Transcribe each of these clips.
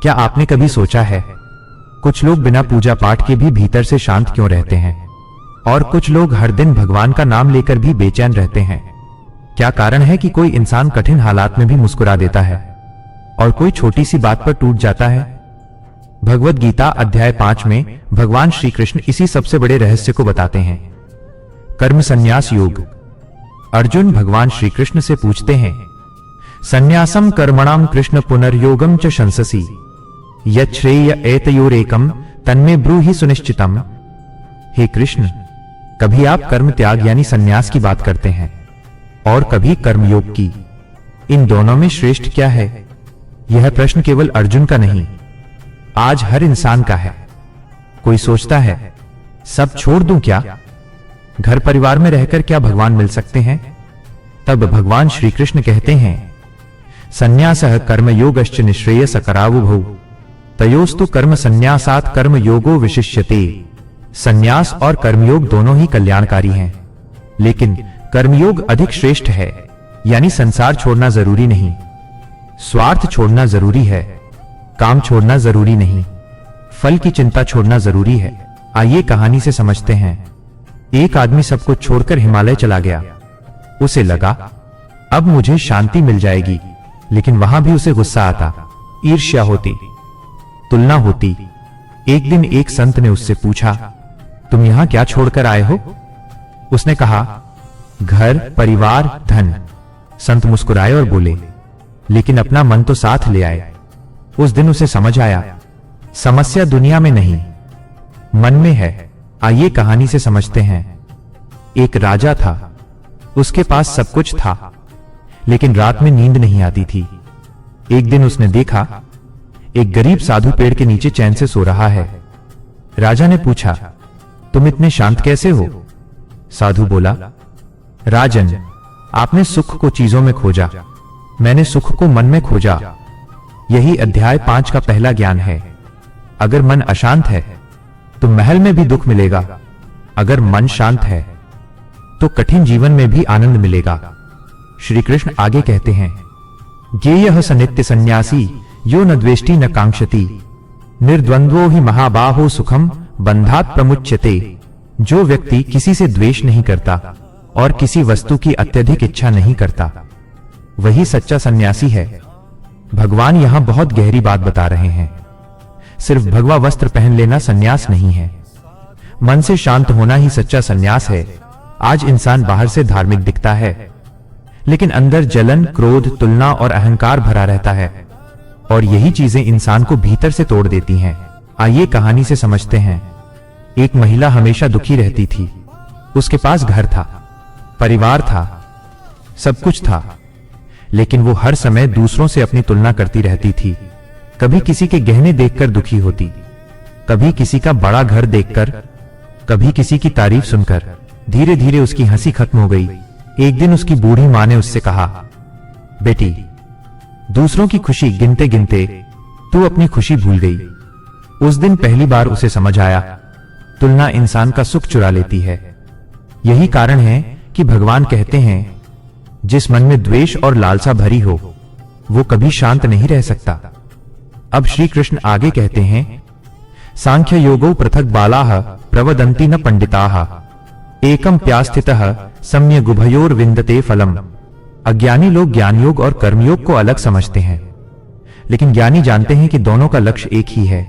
क्या आपने कभी सोचा है, कुछ लोग बिना पूजा पाठ के भी भीतर से शांत क्यों रहते हैं, और कुछ लोग हर दिन भगवान का नाम लेकर भी बेचैन रहते हैं? क्या कारण है कि कोई इंसान कठिन हालात में भी मुस्कुरा देता है और कोई छोटी सी बात पर टूट जाता है? भगवद गीता अध्याय 5 में भगवान श्री कृष्ण इसी सबसे बड़े रहस्य को बताते हैं। कर्म संन्यास योग। अर्जुन भगवान श्री कृष्ण से पूछते हैं, संन्यासम कर्मणाम कृष्ण पुनर्योगम च शंससी यच्छ्रेय एतयोरेकम तन्मे ब्रूहि सुनिश्चितम। हे कृष्ण, कभी आप कर्म त्याग यानी संन्यास की बात करते हैं और कभी कर्मयोग की। इन दोनों में श्रेष्ठ क्या है? यह प्रश्न केवल अर्जुन का नहीं, आज हर इंसान का है। कोई सोचता है, सब छोड़ दूं क्या? घर परिवार में रहकर क्या भगवान मिल सकते हैं? तब भगवान श्री कृष्ण कहते हैं, संन्यासः कर्मयोगश्च निःश्रेयसकरावुभौ तयोस्तु कर्म संन्यासात् कर्मयोगो विशिष्यते। संन्यास और कर्मयोग दोनों ही कल्याणकारी हैं, लेकिन कर्मयोग अधिक श्रेष्ठ है। यानी संसार छोड़ना जरूरी नहीं, स्वार्थ छोड़ना जरूरी है, काम छोड़ना जरूरी नहीं, फल की चिंता छोड़ना जरूरी है। आइए कहानी से समझते हैं। एक आदमी सब कुछ छोड़कर हिमालय चला गया। उसे लगा अब मुझे शांति मिल जाएगी, लेकिन वहां भी उसे गुस्सा आता, ईर्ष्या होती, तुलना होती। एक दिन एक संत ने उससे पूछा, तुम यहां क्या छोड़कर आए हो? उसने कहा, घर, परिवार, धन। संत मुस्कुराए और बोले, लेकिन अपना मन तो साथ ले आए। उस दिन उसे समझ आया, समस्या दुनिया में नहीं, मन में है। आइए कहानी से समझते हैं। एक राजा था, उसके पास सब कुछ था, लेकिन रात में नींद नहीं आती थी। एक दिन उसने देखा, एक गरीब साधु पेड़ के नीचे चैन से सो रहा है। राजा ने पूछा, तुम इतने शांत कैसे हो? साधु बोला, राजन, आपने सुख को चीजों में खोजा, मैंने सुख को मन में खोजा। यही अध्याय 5 का पहला ज्ञान है। अगर मन अशांत है तो महल में भी दुख मिलेगा, अगर मन शांत है तो कठिन जीवन में भी आनंद मिलेगा। श्री कृष्ण आगे कहते हैं, ज्ञेयः स नित्य सन्यासी यो न द्वेष्टि न कांक्षति निर्द्वंद्वो ही महाबाहो सुखम बंधात प्रमुच्यते। जो व्यक्ति किसी से द्वेष नहीं करता और किसी वस्तु की अत्यधिक इच्छा नहीं करता, वही सच्चा सन्यासी है। भगवान यहां बहुत गहरी बात बता रहे हैं। सिर्फ भगवा वस्त्र पहन लेना सन्यास नहीं है, मन से शांत होना ही सच्चा सन्यास है। आज इंसान बाहर से धार्मिक दिखता है, लेकिन अंदर जलन, क्रोध, तुलना और अहंकार भरा रहता है, और यही चीजें इंसान को भीतर से तोड़ देती हैं। आइए कहानी से समझते हैं। एक महिला हमेशा दुखी रहती थी। उसके पास घर था, परिवार था, सब कुछ था, लेकिन वो हर समय दूसरों से अपनी तुलना करती रहती थी। कभी किसी के गहने देखकर दुखी होती, कभी किसी का बड़ा घर देखकर, कभी किसी की तारीफ सुनकर। धीरे धीरे उसकी हंसी खत्म हो गई। एक दिन उसकी बूढ़ी मां ने उससे कहा, बेटी, दूसरों की खुशी गिनते गिनते तू अपनी खुशी भूल गई। उस दिन पहली बार उसे समझ आया, तुलना इंसान का सुख चुरा लेती है। यही कारण है कि भगवान कहते हैं, जिस मन में द्वेष और लालसा भरी हो, वो कभी शांत नहीं रह सकता। अब श्री कृष्ण आगे कहते हैं, सांख्य योगो पृथक बालाः प्रवदन्ति न पंडिताः एकम प्यास्थितः सम्यग् उभयोर विन्दते फलम। अज्ञानी लोग ज्ञान योग और कर्मयोग को अलग समझते हैं, लेकिन ज्ञानी जानते हैं कि दोनों का लक्ष्य एक ही है।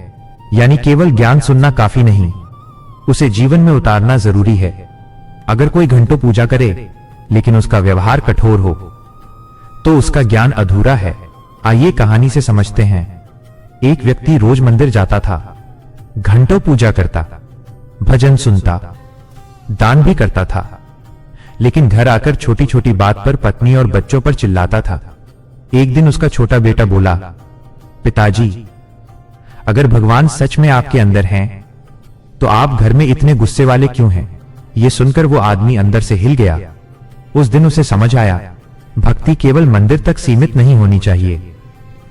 यानी केवल ज्ञान सुनना काफी नहीं, उसे जीवन में उतारना जरूरी है। अगर कोई घंटों पूजा करे लेकिन उसका व्यवहार कठोर हो, तो उसका ज्ञान अधूरा है। आइए कहानी से समझते हैं। एक व्यक्ति रोज मंदिर जाता था, घंटों पूजा करता, भजन सुनता, दान भी करता था, लेकिन घर आकर छोटी छोटी बात पर पत्नी और बच्चों पर चिल्लाता था। एक दिन उसका छोटा बेटा बोला, पिताजी, अगर भगवान सच में आपके अंदर हैं, तो आप घर में इतने गुस्से वाले क्यों हैं? यह सुनकर वो आदमी अंदर से हिल गया। उस दिन उसे समझ आया, भक्ति केवल मंदिर तक सीमित नहीं होनी चाहिए,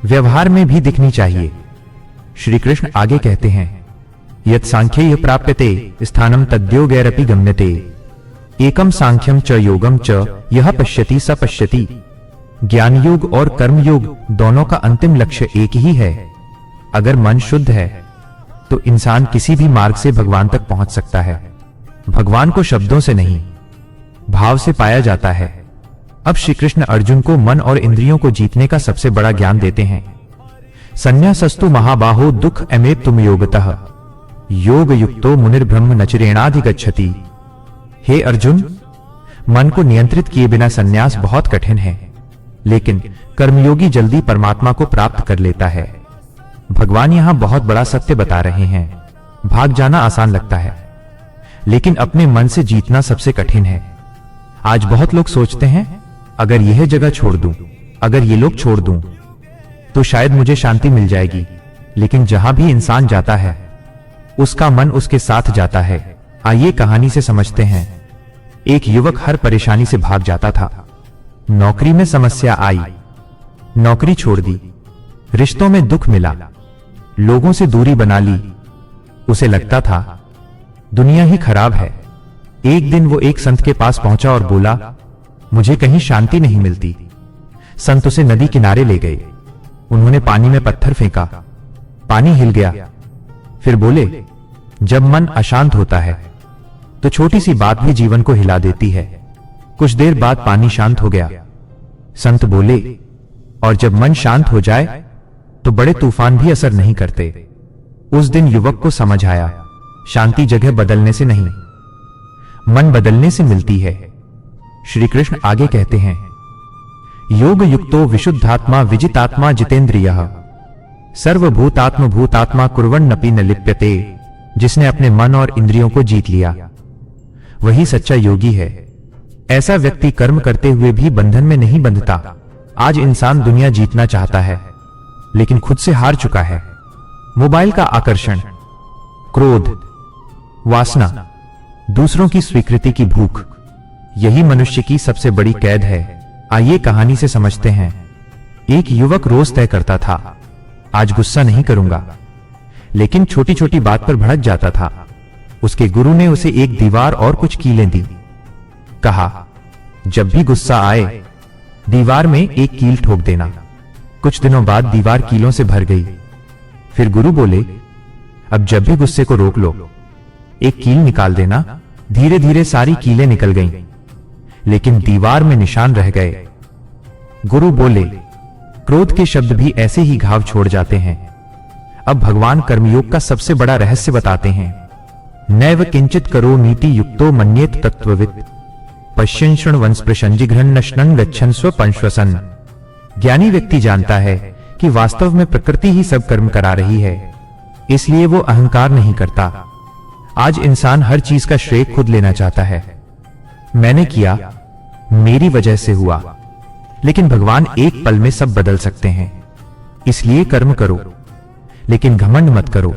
व्यवहार में भी दिखनी चाहिए। श्री कृष्ण आगे कहते हैं, यत् सांख्यैः प्राप्यते स्थानम तद्योगैरपि गम्यते एकम सांख्यम च योगम च यह पश्यति स पश्यति। ज्ञान योग और कर्म योग दोनों का अंतिम लक्ष्य एक ही है। अगर मन शुद्ध है तो इंसान किसी भी मार्ग से भगवान तक पहुंच सकता है। भगवान को शब्दों से नहीं, भाव से पाया जाता है। अब श्री कृष्ण अर्जुन को मन और इंद्रियों को जीतने का सबसे बड़ा ज्ञान देते हैं। संन्यासस्तु महाबाहो दुख अमेप तुम योगतः योग युक्तो मुनिर्ब्रह्म नचिरेणाधिगच्छति। हे अर्जुन, मन को नियंत्रित किए बिना संन्यास बहुत कठिन है, लेकिन कर्मयोगी जल्दी परमात्मा को प्राप्त कर लेता है। भगवान यहां बहुत बड़ा सत्य बता रहे हैं। भाग जाना आसान लगता है, लेकिन अपने मन से जीतना सबसे कठिन है। आज बहुत लोग सोचते हैं, अगर यह जगह छोड़ दूं, अगर ये लोग छोड़ दूं, तो शायद मुझे शांति मिल जाएगी। लेकिन जहां भी इंसान जाता है, उसका मन उसके साथ जाता है। आइए कहानी से समझते हैं। एक युवक हर परेशानी से भाग जाता था। नौकरी में समस्या आई, नौकरी छोड़ दी। रिश्तों में दुख मिला, लोगों से दूरी बना ली। उसे लगता था दुनिया ही खराब है। एक दिन वो एक संत के पास पहुंचा और बोला, मुझे कहीं शांति नहीं मिलती। संत उसे नदी किनारे ले गए। उन्होंने पानी में पत्थर फेंका, पानी हिल गया। फिर बोले, जब मन अशांत होता है तो छोटी सी बात भी जीवन को हिला देती है। कुछ देर बाद पानी शांत हो गया। संत बोले, और जब मन शांत हो जाए तो बड़े तूफान भी असर नहीं करते। उस दिन युवक को समझ आया, शांति जगह बदलने से नहीं, मन बदलने से मिलती है। श्री कृष्ण आगे कहते हैं, योग युक्तो विशुद्धात्मा विजितात्मा जितेंद्रियः सर्वभूतात्म भूतात्मा कुर्वन्नपि न लिप्यते। जिसने अपने मन और इंद्रियों को जीत लिया, वही सच्चा योगी है। ऐसा व्यक्ति कर्म करते हुए भी बंधन में नहीं बंधता। आज इंसान दुनिया जीतना चाहता है, लेकिन खुद से हार चुका है। मोबाइल का आकर्षण, क्रोध, वासना, दूसरों की स्वीकृति की भूख, यही मनुष्य की सबसे बड़ी कैद है। आइए कहानी से समझते हैं। एक युवक रोज तय करता था, आज गुस्सा नहीं करूंगा, लेकिन छोटी छोटी बात पर भड़क जाता था। उसके गुरु ने उसे एक दीवार और कुछ कीलें दी। कहा, जब भी गुस्सा आए दीवार में एक कील ठोक देना। कुछ दिनों बाद दीवार कीलों से भर गई। फिर गुरु बोले, अब जब भी गुस्से को रोक लो, एक कील निकाल देना। धीरे धीरे सारी कीलें निकल गईं, लेकिन दीवार में निशान रह गए। गुरु बोले, क्रोध के शब्द भी ऐसे ही घाव छोड़ जाते हैं। अब भगवान कर्मयोग का सबसे बड़ा रहस्य बताते हैं। नैव किंचित करो नीति युक्तो मन्येत तत्ववित् पश्यन् शृण्वन् स्पृशन् जिघ्रन् नश्नन् गच्छन् स्वपंश्वसन्। ज्ञानी व्यक्ति जानता है कि वास्तव में प्रकृति ही सब कर्म करा रही है, इसलिए वो अहंकार नहीं करता। आज इंसान हर चीज का श्रेय खुद लेना चाहता है। मैंने किया, मेरी वजह से हुआ। लेकिन भगवान एक पल में सब बदल सकते हैं, इसलिए कर्म करो, लेकिन घमंड मत करो।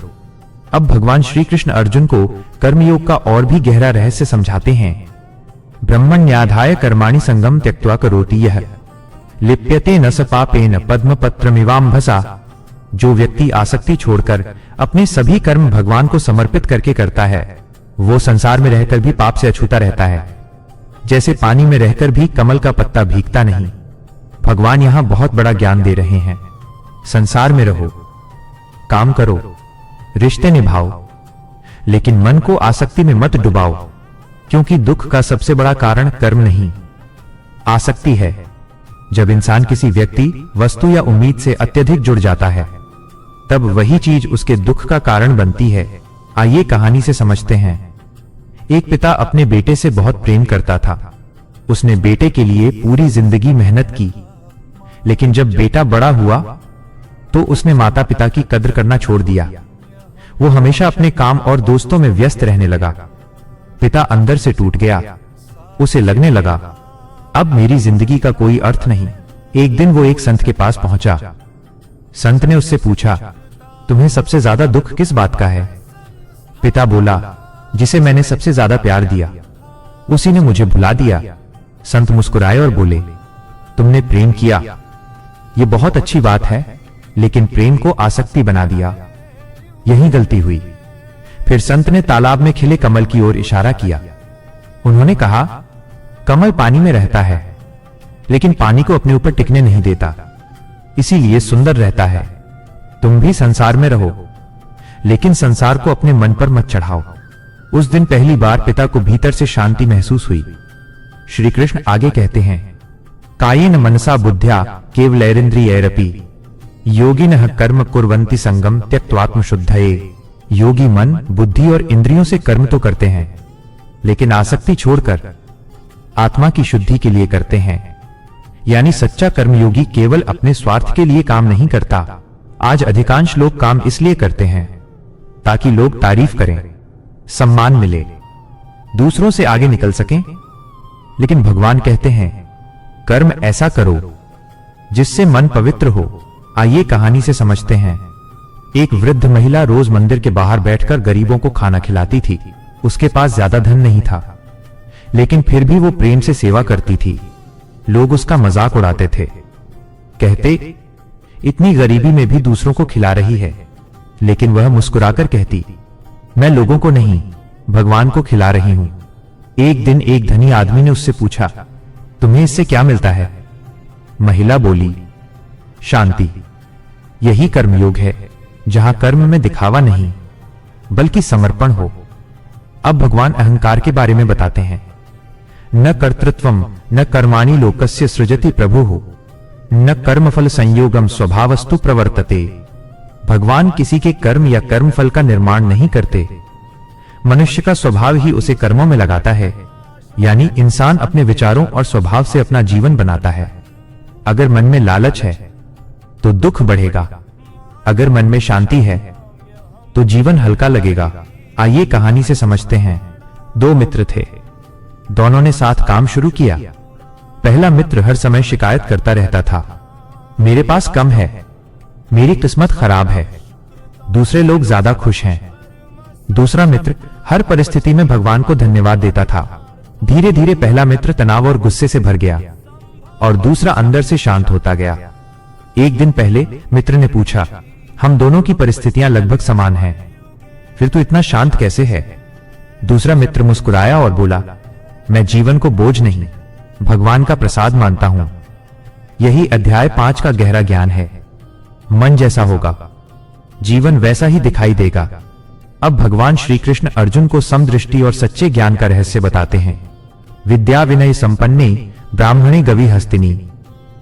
अब भगवान श्री कृष्ण अर्जुन को कर्मयोग का और भी गहरा रहस्य समझाते हैं। ब्रह्मण्याधाय कर्माणि संगम त्यक्त्वा करोति यः लिप्यते न स पापेन पद्मपत्रमिवाम्भसा। जो व्यक्ति आसक्ति छोड़कर अपने सभी कर्म भगवान को समर्पित करके करता है, वो संसार में रहकर भी पाप से अछूता रहता है। जैसे पानी में रहकर भी कमल का पत्ता भीगता नहीं। भगवान यहां बहुत बड़ा ज्ञान दे रहे हैं। संसार में रहो, काम करो, रिश्ते निभाओ, लेकिन मन को आसक्ति में मत डुबाओ, क्योंकि दुख का सबसे बड़ा कारण कर्म नहीं, आसक्ति है। जब इंसान किसी व्यक्ति, वस्तु या उम्मीद से अत्यधिक जुड़ जाता है, तब वही चीज उसके दुख का कारण बनती है। आइए कहानी से समझते हैं। एक पिता अपने बेटे से बहुत प्रेम करता था। उसने बेटे के लिए पूरी जिंदगी मेहनत की, लेकिन जब बेटा बड़ा हुआ तो उसने माता पिता की कद्र करना छोड़ दिया। वो हमेशा अपने काम और दोस्तों में व्यस्त रहने लगा। पिता अंदर से टूट गया। उसे लगने लगा, अब मेरी जिंदगी का कोई अर्थ नहीं। एक दिन वो एक संत के पास पहुंचा। संत ने उससे पूछा, तुम्हें सबसे ज्यादा दुख किस बात का है? पिता बोला, जिसे मैंने सबसे ज्यादा प्यार दिया, उसी ने मुझे भुला दिया। संत मुस्कुराए और बोले, तुमने प्रेम किया, ये बहुत अच्छी बात है, लेकिन प्रेम को आसक्ति बना दिया, यही गलती हुई। फिर संत ने तालाब में खिले कमल की ओर इशारा किया। उन्होंने कहा, कमल पानी में रहता है, लेकिन पानी को अपने ऊपर टिकने नहीं देता, इसीलिए सुंदर रहता है। तुम भी संसार में रहो, लेकिन संसार को अपने मन पर मत चढ़ाओ। उस दिन पहली बार पिता को भीतर से शांति महसूस हुई। श्री कृष्ण आगे कहते हैं, कायेन मनसा बुद्ध्या केवलैरिंद्रियैरपि योगिनः कर्म कुर्वन्ति संगम त्यक्त्वात्मशुद्धये। योगी मन, बुद्धि और इंद्रियों से कर्म तो करते हैं, लेकिन आसक्ति छोड़कर आत्मा की शुद्धि के लिए करते हैं। यानी सच्चा कर्मयोगी केवल अपने स्वार्थ के लिए काम नहीं करता। आज अधिकांश लोग काम इसलिए करते हैं ताकि लोग तारीफ करें, सम्मान मिले, दूसरों से आगे निकल सकें। लेकिन भगवान कहते हैं, कर्म ऐसा करो जिससे मन पवित्र हो। आइए कहानी से समझते हैं। एक वृद्ध महिला रोज मंदिर के बाहर बैठकर गरीबों को खाना खिलाती थी। उसके पास ज्यादा धन नहीं था, लेकिन फिर भी वो प्रेम से सेवा करती थी। लोग उसका मजाक उड़ाते थे, कहते, इतनी गरीबी में भी दूसरों को खिला रही है। लेकिन वह मुस्कुराकर कहती, मैं लोगों को नहीं, भगवान को खिला रही हूं। एक दिन एक धनी आदमी ने उससे पूछा, तुम्हें इससे क्या मिलता है? महिला बोली, शांति। यही कर्मयोग है, जहां कर्म में दिखावा नहीं बल्कि समर्पण हो। अब भगवान अहंकार के बारे में बताते हैं। न कर्तृत्वम न कर्माणि लोकस्य सृजति प्रभुः न कर्मफल संयोगम स्वभावस्तु प्रवर्तते। भगवान किसी के कर्म या कर्मफल का निर्माण नहीं करते। मनुष्य का स्वभाव ही उसे कर्मों में लगाता है। यानी इंसान अपने विचारों और स्वभाव से अपना जीवन बनाता है। अगर मन में लालच है तो दुख बढ़ेगा, अगर मन में शांति है तो जीवन हल्का लगेगा। आइए कहानी से समझते हैं। दो मित्र थे, दोनों ने साथ काम शुरू किया। पहला मित्र हर समय शिकायत करता रहता था, मेरे पास कम है, मेरी किस्मत खराब है, दूसरे लोग ज्यादा खुश हैं। दूसरा मित्र हर परिस्थिति में भगवान को धन्यवाद देता था। धीरे धीरे पहला मित्र तनाव और गुस्से से भर गया और दूसरा अंदर से शांत होता गया। एक दिन पहले मित्र ने पूछा, हम दोनों की परिस्थितियां लगभग समान हैं, फिर तू इतना शांत कैसे है? दूसरा मित्र मुस्कुराया और बोला, मैं जीवन को बोझ नहीं, भगवान का प्रसाद मानता हूं। यही अध्याय 5 का गहरा ज्ञान है। मन जैसा होगा, जीवन वैसा ही दिखाई देगा। अब भगवान श्री कृष्ण अर्जुन को समदृष्टि और सच्चे ज्ञान का रहस्य बताते हैं। विद्या विनय संपन्ने ब्राह्मणे गवि हस्तिनी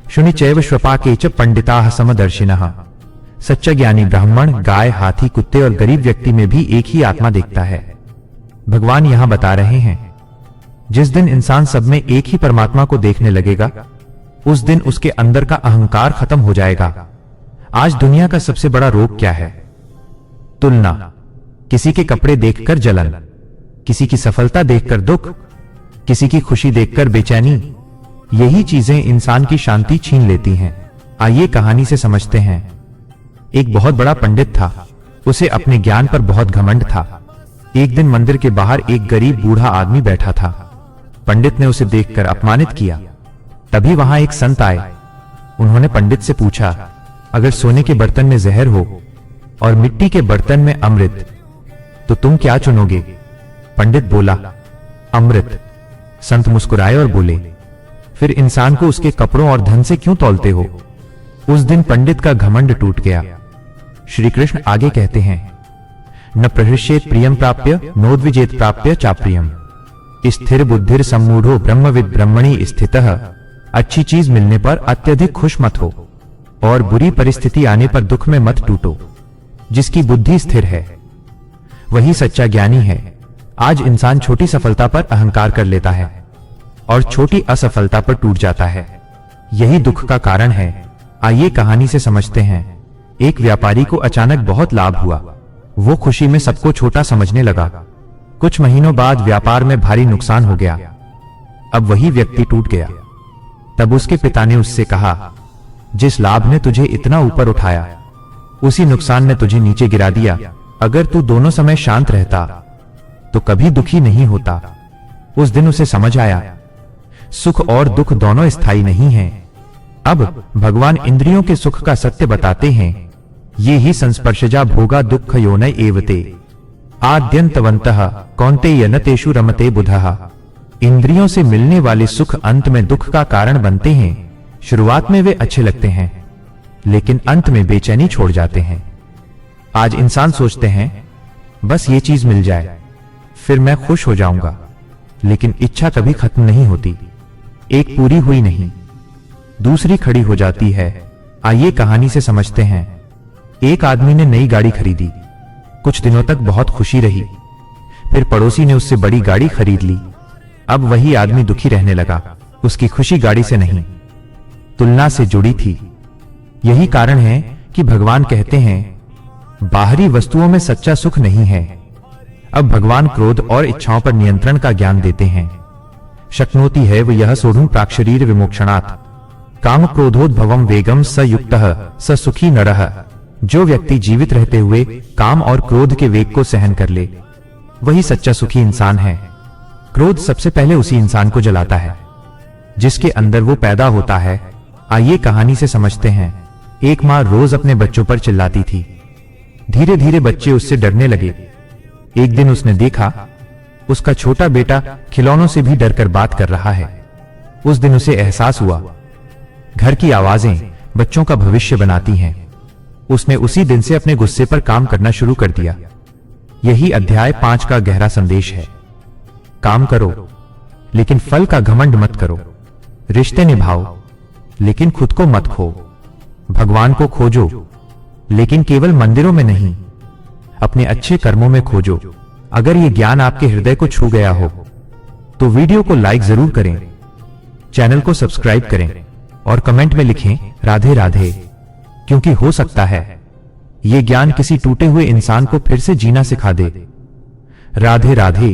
शुनि चैव श्वपाके च पंडिताः समदर्शिनः। सच्चा ज्ञानी ब्राह्मण, गाय, हाथी, कुत्ते और गरीब व्यक्ति में भी एक ही आत्मा देखता है। भगवान यहां बता रहे हैं, जिस दिन इंसान सब में एक ही परमात्मा को देखने लगेगा, उस दिन उसके अंदर का अहंकार खत्म हो जाएगा। आज दुनिया का सबसे बड़ा रोग क्या है? तुलना। किसी के कपड़े देखकर जलन, किसी की सफलता देखकर दुख, किसी की खुशी देखकर बेचैनी। यही चीजें इंसान की शांति छीन लेती हैं। आइए कहानी से समझते हैं। एक बहुत बड़ा पंडित था, उसे अपने ज्ञान पर बहुत घमंड था। एक दिन मंदिर के बाहर एक गरीब बूढ़ा आदमी बैठा था। पंडित ने उसे देखकर अपमानित किया। तभी वहां एक संत आए। उन्होंने पंडित से पूछा, अगर सोने के बर्तन में जहर हो और मिट्टी के बर्तन में अमृत, तो तुम क्या चुनोगे? पंडित बोला, अमृत। संत मुस्कुराए और बोले, फिर इंसान को उसके कपड़ों और धन से क्यों तौलते हो? उस दिन पंडित का घमंड टूट गया। श्री कृष्ण आगे कहते हैं, न प्रहृष्येत प्रियम प्राप्य नोद्विजेत प्राप्य चाप्रियम स्थिर बुद्धिर सम्मूढ़ो ब्रह्मविद ब्रह्मणि स्थितः। अच्छी चीज मिलने पर अत्यधिक खुश मत हो और बुरी परिस्थिति आने पर दुख में मत टूटो। जिसकी बुद्धि स्थिर है वही सच्चा ज्ञानी है। आज इंसान छोटी सफलता पर अहंकार कर लेता है और छोटी असफलता पर टूट जाता है। यही दुख का कारण है। आइए कहानी से समझते हैं। एक व्यापारी को अचानक बहुत लाभ हुआ। वो खुशी में सबको छोटा समझने लगा। कुछ महीनों बाद व्यापार में भारी नुकसान हो गया। अब वही व्यक्ति टूट गया। तब उसके पिता ने उससे कहा, जिस लाभ ने तुझे इतना ऊपर उठाया, उसी नुकसान ने तुझे नीचे गिरा दिया। अगर तू दोनों समय शांत रहता तो कभी दुखी नहीं होता। उस दिन उसे समझ आया, सुख और दुख दोनों स्थायी नहीं हैं। अब भगवान इंद्रियों के सुख का सत्य बताते हैं। ये ही संस्पर्शजा भोगा दुख योनय एवते आद्यंतवंतः कौन्तेय न तेषु रमते बुधः। इंद्रियों से मिलने वाले सुख अंत में दुख का कारण बनते हैं। शुरुआत में वे अच्छे लगते हैं, लेकिन अंत में बेचैनी छोड़ जाते हैं। आज इंसान सोचते हैं बस ये चीज मिल जाए फिर मैं खुश हो जाऊंगा, लेकिन इच्छा कभी खत्म नहीं होती। एक पूरी हुई नहीं, दूसरी खड़ी हो जाती है। आइए कहानी से समझते हैं। एक आदमी ने नई गाड़ी खरीदी। कुछ दिनों तक बहुत खुशी रही। फिर पड़ोसी ने उससे बड़ी गाड़ी खरीद ली। अब वही आदमी दुखी रहने लगा। उसकी खुशी गाड़ी से नहीं, तुलना से जुड़ी थी। यही कारण है कि भगवान कहते हैं बाहरी वस्तुओं में सच्चा सुख नहीं है। अब भगवान क्रोध और इच्छाओं पर नियंत्रण का ज्ञान देते हैं। शक्नोति है वो यह सोढ़ुं प्राक्शरीर विमोक्षणात् काम क्रोधोद्भवम वेगम स युक्तः स सुखी नरः। जो व्यक्ति जीवित रहते हुए काम और क्रोध के वेग को सहन कर ले, वही सच्चा सुखी इंसान है। क्रोध सबसे पहले उसी इंसान को जलाता है जिसके अंदर वो पैदा होता है। आइए कहानी से समझते हैं। एक माँ रोज अपने बच्चों पर चिल्लाती थी। धीरे धीरे बच्चे उससे डरने लगे। एक दिन उसने देखा उसका छोटा बेटा खिलौनों से भी डरकर बात कर रहा है। उस दिन उसे एहसास हुआ घर की आवाजें बच्चों का भविष्य बनाती हैं। उसने उसी दिन से अपने गुस्से पर काम करना शुरू कर दिया। यही अध्याय 5 का गहरा संदेश है। काम करो लेकिन फल का घमंड मत करो। रिश्ते निभाओ लेकिन खुद को मत खो। भगवान को खोजो लेकिन केवल मंदिरों में नहीं, अपने अच्छे कर्मों में खोजो। अगर ये ज्ञान आपके हृदय को छू गया हो तो वीडियो को लाइक जरूर करें, चैनल को सब्सक्राइब करें और कमेंट में लिखें राधे राधे, क्योंकि हो सकता है ये ज्ञान किसी टूटे हुए इंसान को फिर से जीना सिखा दे। राधे राधे।